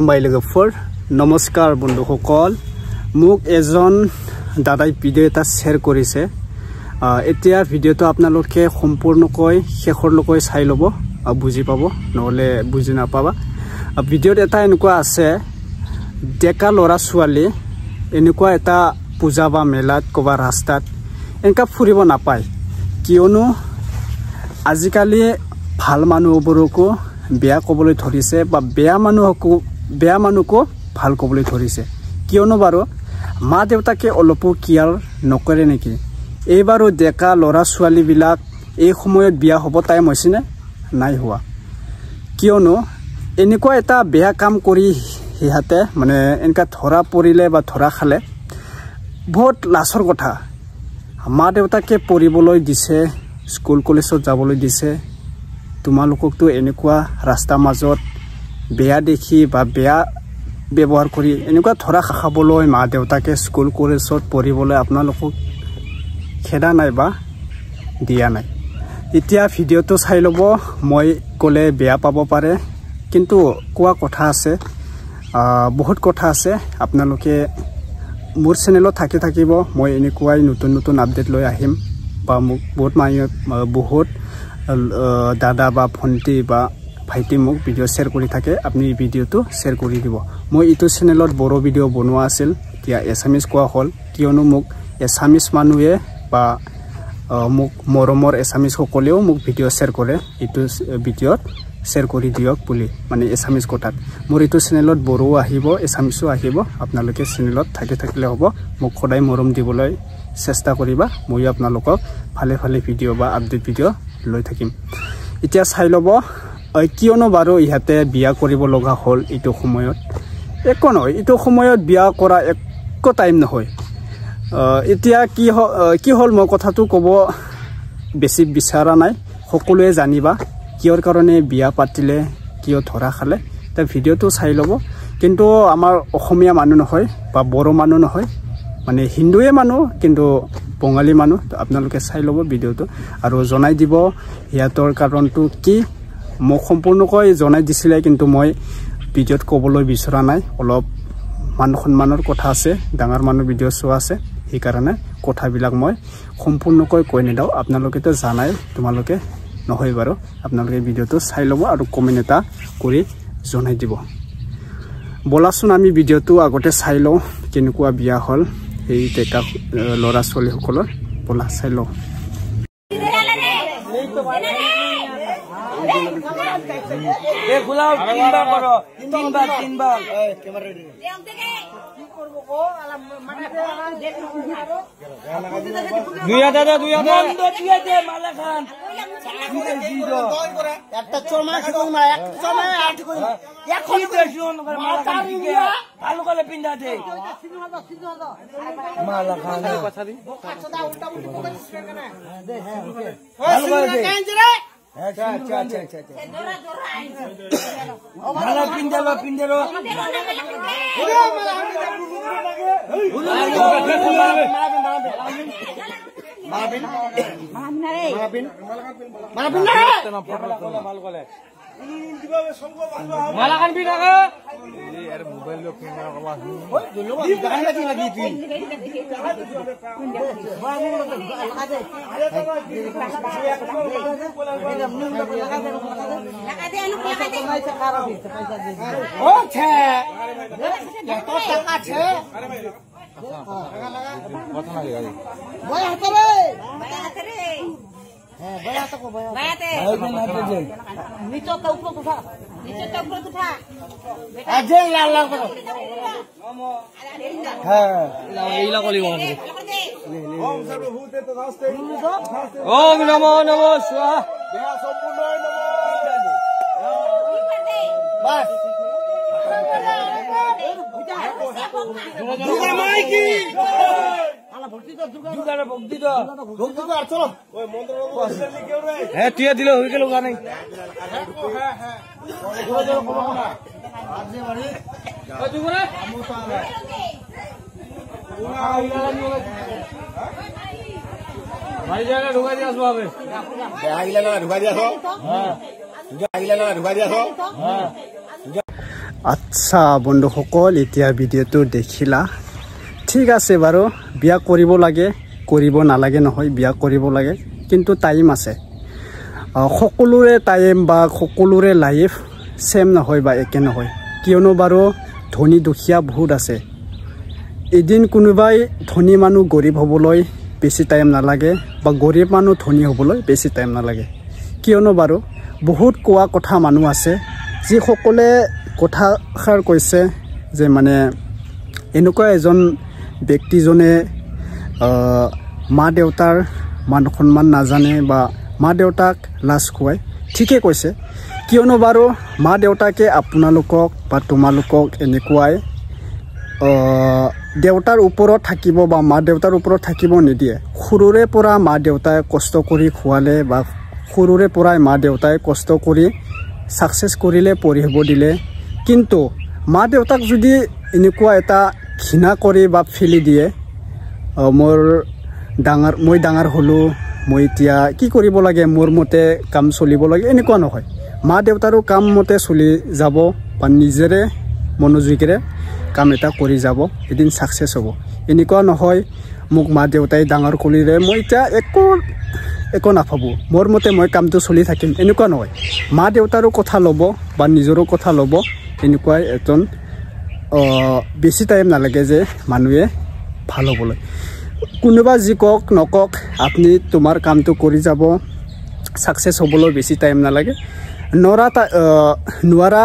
বাইলগফৰ নমস্কাৰ বন্ধুসকল মোক এজন দাদাই ভিডিও এটা শেয়াৰ কৰিছে এতিয়া ভিডিওটো আপোনালোকে সম্পূৰ্ণকৈ শেষৰলৈকে চাই ল'ব বুজি পাব নহলে বুজি নাপাবা ভিডিওত এটা এনেকুৱা আছে ডেকা লৰা ছোৱালী এনেকুৱা এটা পূজা বা মেলাত কবা ৰাস্তাত এনেকা ফুৰিব নাপায় কিয়নো আজিকালি ভাল মানুহবোৰকো বেয়া কবলৈ ধৰিছে বা বেয়া মানুহকো ভাল কবলৈ ধৰিছে কিয়নো বাৰু মা দেউতাকে অলপো কেয়াৰ নকৰে নেকি এইবাৰো ডেকা লৰা ছোৱালী বিলাক এই সময়ত বিয়া হ'ব টাইম হৈছেনে নাই হোৱা কিয়নো এনেকুৱা এটা বেয়া কাম কৰি হিহাতে মানে এনেকা ধৰা পৰিলে বা ধৰা খালে বহুত লাছৰ কথা মা দেউতাকে পঢ়িবলৈ দিছে স্কুল কলেজত যাবলৈ দিছে তোমালোককতো এনেকুৱা ৰাস্তা মাজত বেয়া দেখি বা বেয়া ব্যৱহাৰ কৰি এনেকুৱা ধৰা খাবলৈ মা দেউতাকে স্কুল কলেজত পঢ়িবলৈ আপোনালোকক খেদা নাই বা দিয়া নাই এতিয়া ভিডিওটো চাই ল'ব মই ক'লে বেয়া পাব পাৰে কিন্তু কোৱা কথা আছে বহুত কথা আছে আপোনালোকে মোৰ চেনেলত থাকিব মই এনেকুৱাই নতুন আপডেট লৈ আহিম বা মোক বহুত দাদা বা ভণ্টি বা ভাইটি মোক ভিডিও শেয়াৰ কৰি থাকে আপুনি ভিডিওটো শেয়াৰ কৰি দিব মই ইটো চেনেলত বড় ভিডিও বনোৱা আছিল এতিয়া এছামিজ কোৱা হ'ল কিয়নো মোক এছামিজ মানুহে বা মোক মৰমৰ এছামিজ সকলেও মোক ভিডিও শেয়াৰ কৰে ইটো ভিডিওত শেয়াৰ কৰি দিয়ক বুলি মানে এছামিজ কথাত মোৰ ইটো চেনেলত বড়ো আহিব এছামিজো আহিব আপোনালোকে চেনেলত থাকিলে হ'ব মোক সদায় মৰম দিবলৈ চেষ্টা কৰিবা মই আপোনালোকক ভালে ভিডিও বা আপডেট ভিডিও লৈ থাকিম এতিয়া চাই ল'ব কিয়নো বাৰু ইহাতে বিয়া কৰিব লগা হ'ল ইটো সময়ত একো নহয় ইটো সময়ত বিয়া কৰা একো টাইম নহয় এতিয়া কি হ'ল মই কথাটো ক'ব বেছি বিচৰা নাই সকলোৱে জানিবা কিয়ৰ কাৰণে বিয়া পাতিলে কিয় ধৰা খালে তা ভিডিওটো চাই ল'ব কিন্তু আমাৰ অসমীয়া মানুহ নহয় বা বড়ো মানুহ নহয় মানে হিন্দুৱে মানুহ কিন্তু বঙালী মানুহ আপোনালোকে চাই ল'ব ভিডিওটো আৰু জনাই দিব ইয়াতৰ কাৰণটো কি মোক সম্পূৰ্ণকৈ জনাই দিছিলে কিন্তু মই ভিডিওত ক'বলৈ বিচৰা নাই অলপ মান সন্মানৰ কথা আছে ডাঙৰ মানুহ ভিডিও চোৱা আছে সেইকাৰণে কথাবিলাক মই সম্পূৰ্ণকৈ কৈ নিদাও আপোনালোকেতো জানাই তোমালোকে নহয় বাৰু আপোনালোকে ভিডিওটো চাই ল'ব আৰু কমেন্ট এটা কৰি জনাই দিব বলাচোন আমি ভিডিওটো আগতে চাই লওঁ কেনেকুৱা বিয়া হ'ল এই ডেকা লৰা ছোৱালীসকলৰ বলা চাই লওঁ ओम नमो नमो स्वाहा भाई जाना ढुका दिया सो हमें आगिला ना ढुका दिया सो हां आगिला ना ढुका दिया सो हां আচ্ছা বন্ধুসকল এতিয়া ভিডিঅ'টো দেখিলা ঠিক আছে বাৰু বিয়া কৰিব লাগে কৰিব নালাগে নহয় বিয়া কৰিব লাগে কিন্তু টাইম আছে সকলোৰে টাইম বা সকলোৰে লাইফ সেম নহয় বা একে নহয় কিয়নো বাৰু ধনী দুখীয়া বহুত আছে এদিন কোনোবাই ধনী মানুহ গৰীব হ'বলৈ বেছি টাইম নালাগে বা গৰীব মানুহ ধনী হ'বলৈ বেছি টাইম নালাগে কিয়নো বাৰু বহুত কোৱা কথা মানুহ আছে যি সকলে কথাষাৰ কৈছে যে মানে এনেকুৱা এজন ব্যক্তিজনে মা দেউতাৰ মান সন্মান নাজানে বা মা দেউতাক লাজ খুৱায় ঠিকে কৈছে কিয়নো বাৰু মা দেউতাকে আপোনালোকক বা তোমালোকক এনেকুৱাই দেউতাৰ ওপৰত থাকিব বা মা দেউতাৰ ওপৰত থাকিব নিদিয়ে সৰুৰে পৰা মা দেউতাই কষ্ট কৰি খুৱালে বা সৰুৰে পৰাই মা দেউতাই কষ্ট কৰি সাকসেস কৰিলে পঢ়িব দিলে কিন্তু মা দেউতাক যদি এনেকুৱা এটা ঘৃণা কৰি বা ফেলি দিয়ে মই ডাঙৰ হলো মই এতিয়া কি কৰিব লাগে মোৰ মতে কাম চলিব লাগে এনেকুৱা নহয় মা দেউতাৰো কাম মতে চলি যাব বা নিজৰে মনোযোগেৰে কাম এটা কৰি যাব এদিন সাকসেস হ'ব এনেকুৱা নহয় মোক মা দেউতাই ডাঙৰ কৰিলে মই এতিয়া একো নাভাবো মোৰ মতে মই কামটো চলি থাকিম এনেকুৱা নহয় মা দেউতাৰো কথা ল'ব বা নিজৰো কথা ল'ব এনেকুৱা এজন বেছি টাইম নালাগে যে মানুহে ভাল হ'বলৈ কোনোবা যি কক নকক আপুনি তোমাৰ কামটো কৰি যাব সাকসেস হ'বলৈ বেছি টাইম নালাগে নোৱাৰা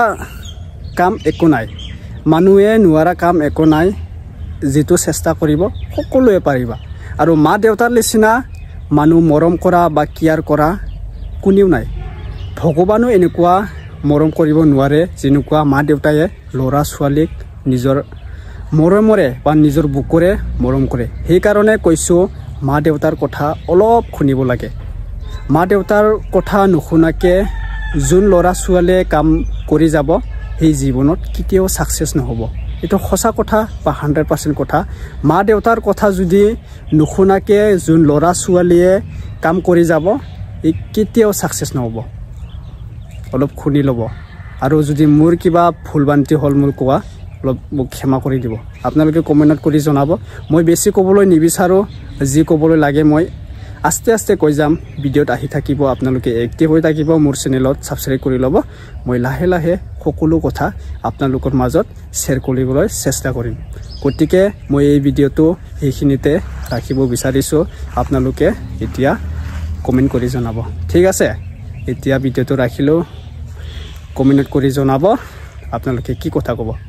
কাম একো নাই মানুহে নোৱাৰা কাম একো নাই যেটো চেষ্টা কৰিব সকলোৱে পাৰিবা আৰু মা দেউতাৰ নিচিনা মানুহ মৰম কৰা বা কেয়াৰ কৰা কোনেও নাই ভগৱানো এনেকুৱা মৰম কৰিব নোৱাৰে যেনেকুৱা মা দেউতায়ে ল'ৰা ছোৱালীক নিজৰ মৰমৰে বা নিজৰ বুকুৰে মৰম কৰে সেই কাৰণে কৈছো মা দেউতাৰ কথা অলপ শুনিব লাগে মা দেউতাৰ কথা নুশুনাকে যোন ল'ৰা ছোৱালীয়ে কাম কৰি যাব এই জীৱনত কেতিয়াও সাকসেস নহব এটো সঁচা কথা বা 100% কথা মা দেউতাৰ কথা যদি নুশুনাকে যোন ল'ৰা ছোৱালীয়ে কাম কৰি যাব এই কেতিয়াও সাকসেস নহব অলপ শুনি ল'ব আৰু যদি মোৰ কিবা ভুলবান্তি হল মোৰ কোৱা অলপ মোক ক্ষমা কৰি দিব আপোনালোকে কমেন্টত কৰি জনাব মই বেছি ক'বলৈ নিবিচাৰো যি ক'বলৈ লাগে মই আস্তে আস্তে কৈ যাম ভিডিঅ'ত আহি থাকিব আপোনালোকে এক্টিভ হৈ থাকিব মোৰ চেনেলত সাবস্ক্ৰাইব কৰি ল'ব মই লাহে লাহে সকলো কথা আপোনালোকৰ মাজত শেয়াৰ কৰিবলৈ চেষ্টা কৰিম গতিকে মই এই ভিডিঅ'টো এইখিনিতে ৰাখিব বিচাৰিছো আপোনালোকে এতিয়া কমেন্ট কৰি জনাব ঠিক আছে এতিয়া ভিডিঅ'টো ৰাখিলো কমেন্ট কৰি জনাব আপোনালোকে কি কথা ক'ব